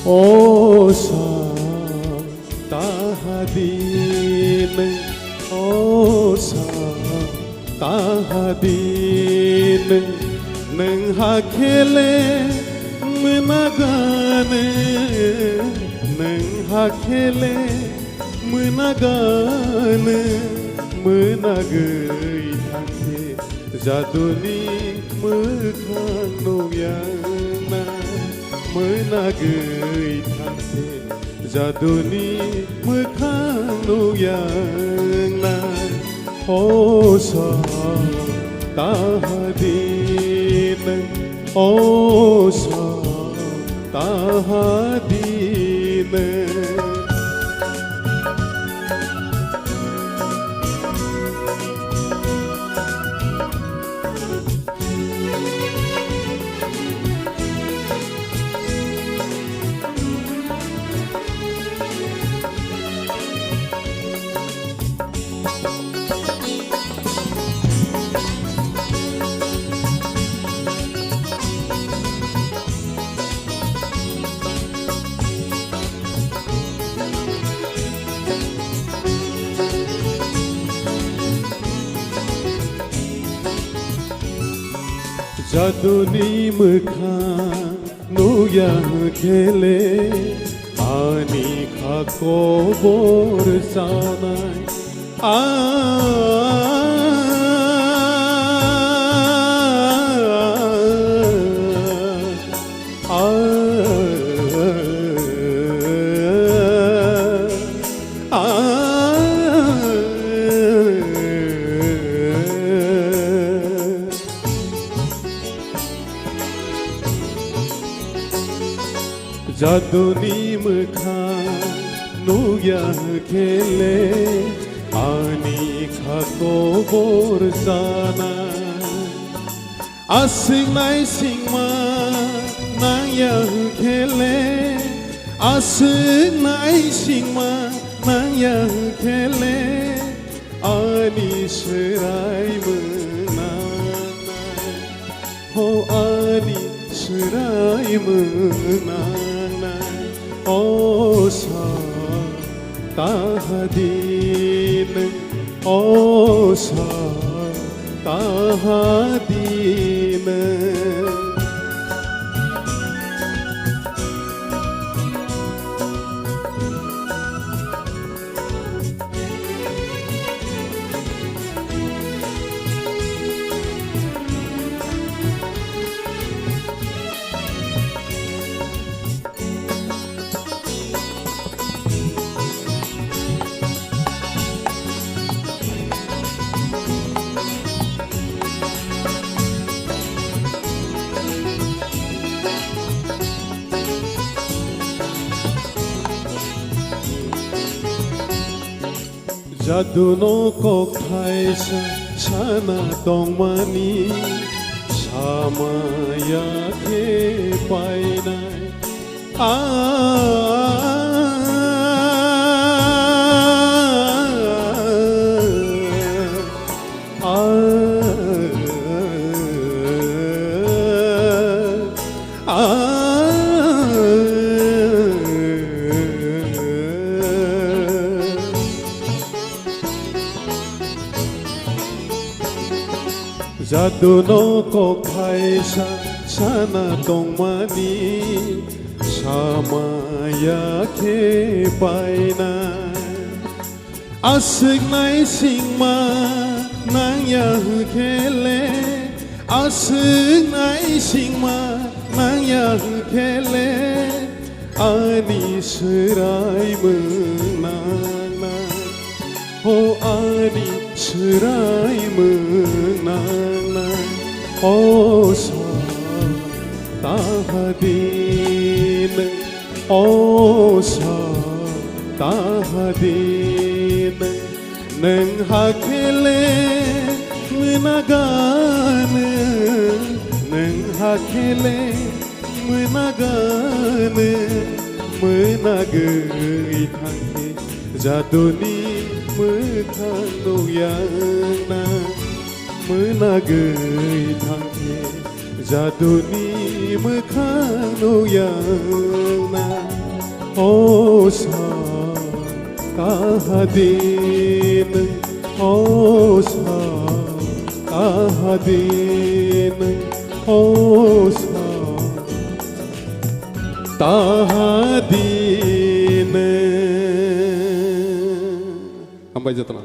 오사 따하디는 오사 따하디는 능하켈레 문나가는 능하켈레 문나가는 문나그이 타케 자두니 무칸노야나 문나그이 타케 자두니 무칸노야나 오사 따하디는 오사 따하디는 자두니 무칸노야 켈레 아니 갖고 보르사나이 자두니 무칸노야 켈레 아니 갖고 보르사나 아스나이 싱마 나야 켈레 아스나이 싱마 나야 켈레 아니 스라이 무나나 호 아니 스라이 무나나 오사 따하디는 오사 따하디는 자두노 꼭타에서 사나 동만이 사마야게 바이나이 자두노 꼭타에서 사나 동만이 사마야게 바이나 아스나이 싱마 나야 켈레 아스나이 싱마 나야 켈레 아니 스라이 무나나 호 아니 스라이 무나나 오사 따하디는 오사 따하디는 능하켈레 문나가는 능하켈레 문나가는 문나그이 타케 자두니 무칸노야나 문나그이 타케 자두니 무칸노야나 ओसा कहा दिन ओसा कहा दिन ओसा ताहा दिन हम भाई जतना